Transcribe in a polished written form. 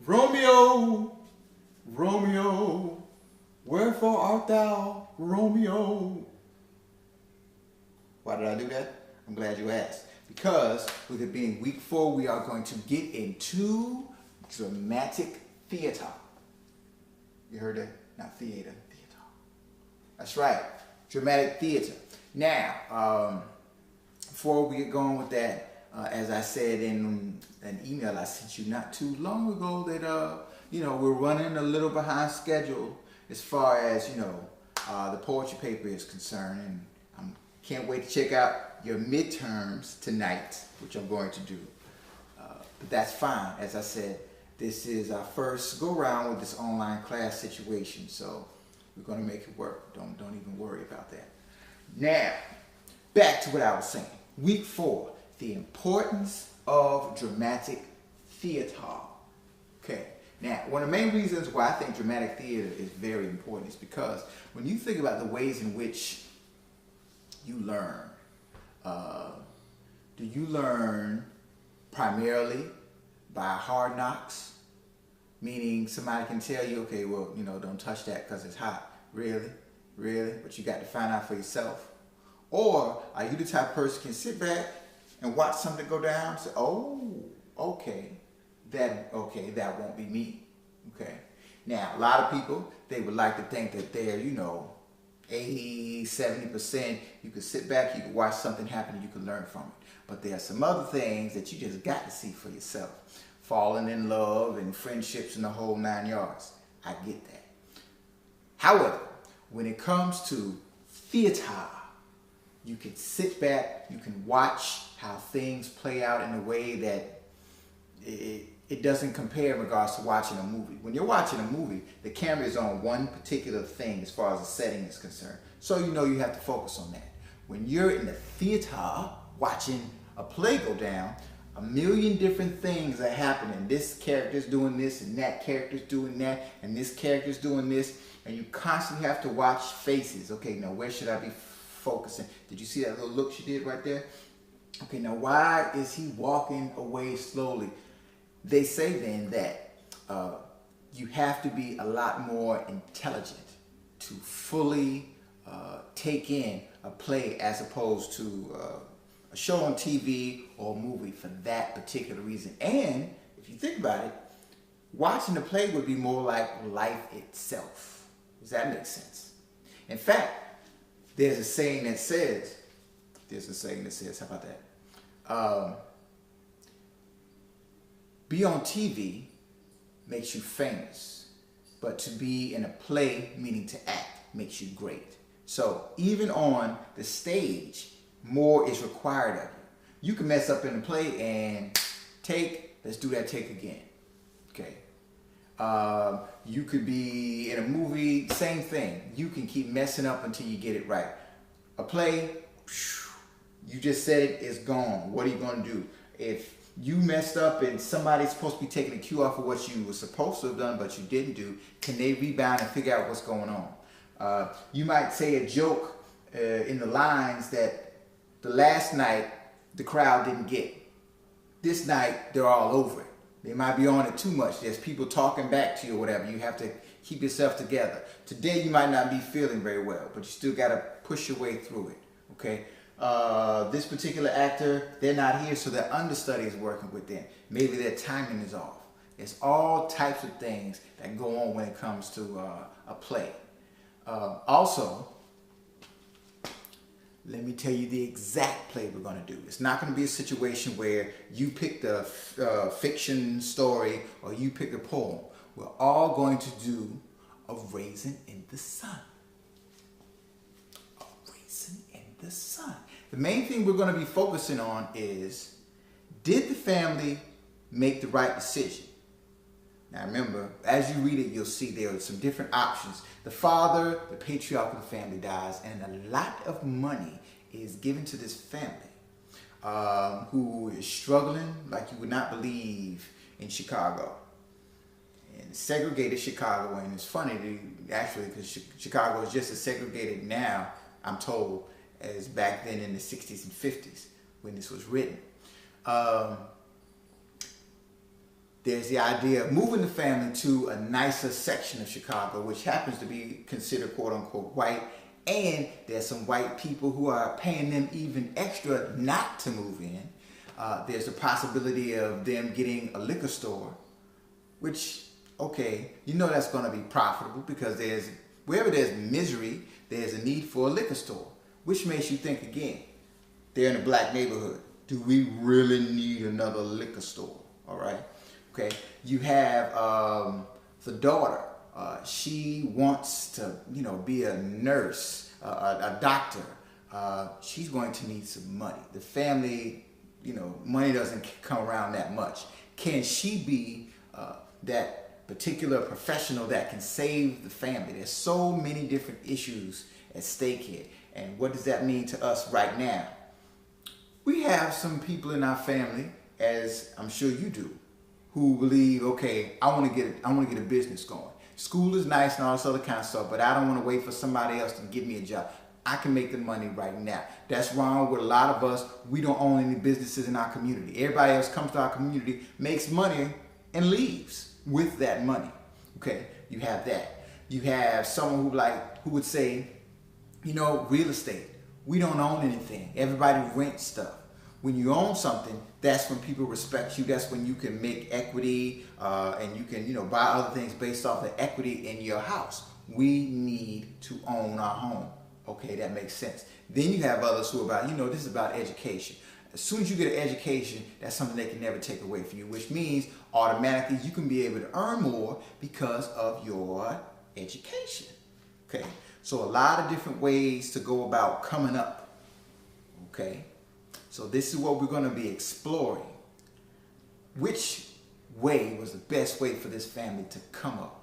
Romeo, Romeo, wherefore art thou, Romeo? Why did I do that? I'm glad you asked. Because with it being week 4, we are going to get into dramatic theater. You heard that? Not theater, theater. That's right, dramatic theater. Now, before we get going with that, as I said in an email I sent you not too long ago, that we're running a little behind schedule as far as the poetry paper is concerned, and I can't wait to check out your midterms tonight, which I'm going to do. But that's fine. As I said, this is our first go around with this online class situation, so we're going to make it work. Don't even worry about that. Now, back to what I was saying. Week 4, the importance of dramatic theater. Okay. Now, one of the main reasons why I think dramatic theater is very important is because when you think about the ways in which you learn, do you learn primarily by hard knocks? Meaning somebody can tell you, okay, well, don't touch that because it's hot. Really? Really? But you got to find out for yourself. Or are you the type of person who can sit back and watch something go down and say, oh, okay, that won't be me. Okay. Now, a lot of people, they would like to think that they're, 80, 70%, you can sit back, you can watch something happen, and you can learn from it. But there are some other things that you just got to see for yourself. Falling in love and friendships and the whole 9 yards. I get that. However, when it comes to theater, you can sit back, you can watch how things play out in a way that it doesn't compare in regards to watching a movie. When you're watching a movie, the camera is on one particular thing as far as the setting is concerned. So you have to focus on that. When you're in the theater watching a play go down, a million different things are happening. This character's doing this and that character's doing that and this character's doing this, and you constantly have to watch faces. Okay, now where should I be focusing? Did you see that little look she did right there? Okay, now why is he walking away slowly? They say then that you have to be a lot more intelligent to fully take in a play as opposed to a show on TV or a movie for that particular reason. And if you think about it, watching the play would be more like life itself. Does that make sense? In fact, there's a saying that says, how about that? Be on TV makes you famous, but to be in a play, meaning to act, makes you great. So even on the stage, more is required of you. You can mess up in a play and let's do that take again. Okay. You could be in a movie, same thing. You can keep messing up until you get it right. A play, you just said it, it's gone. What are you going to do? If you messed up and somebody's supposed to be taking a cue off of what you were supposed to have done but you didn't do, can they rebound and figure out what's going on? You might say a joke in the lines that the last night the crowd didn't get. This night they're all over it. They might be on it too much. There's people talking back to you or whatever. You have to keep yourself together. Today you might not be feeling very well, but you still got to push your way through it. Okay? This particular actor, they're not here, so their understudy is working with them. Maybe their timing is off. There's all types of things that go on when it comes to a play. Also, let me tell you the exact play we're going to do. It's not going to be a situation where you pick the fiction story or you pick a poem. We're all going to do A Raisin in the Sun. A Raisin in the Sun. The main thing we're going to be focusing on is, did the family make the right decision? Now remember, as you read it, you'll see there are some different options. The father, the patriarch of the family, dies, and a lot of money is given to this family who is struggling like you would not believe in Chicago. In segregated Chicago, and it's funny actually because Chicago is just as segregated now, I'm told, as back then in the 60s and 50s when this was written. there's the idea of moving the family to a nicer section of Chicago, which happens to be considered quote unquote white. And there's some white people who are paying them even extra not to move in. There's a possibility of them getting a liquor store, which, okay, you know that's going to be profitable because wherever there's misery, there's a need for a liquor store, which makes you think again, they're in a black neighborhood. Do we really need another liquor store? All right. Okay. You have the daughter. She wants to, be a nurse, a doctor. She's going to need some money. The family, money doesn't come around that much. Can she be that particular professional that can save the family? There's so many different issues at stake here. And what does that mean to us right now? We have some people in our family, as I'm sure you do, who believe, okay, I want to get a business going. School is nice and all this other kind of stuff, but I don't want to wait for somebody else to give me a job. I can make the money right now. That's wrong with a lot of us. We don't own any businesses in our community. Everybody else comes to our community, makes money, and leaves with that money. Okay, you have that. You have someone who would say, real estate. We don't own anything. Everybody rents stuff. When you own something, that's when people respect you. That's when you can make equity and you can, buy other things based off the equity in your house. We need to own our home. Okay, that makes sense. Then you have others who are about, this is about education. As soon as you get an education, that's something they can never take away from you, which means automatically you can be able to earn more because of your education. Okay, so a lot of different ways to go about coming up. Okay. So this is what we're going to be exploring. Which way was the best way for this family to come up?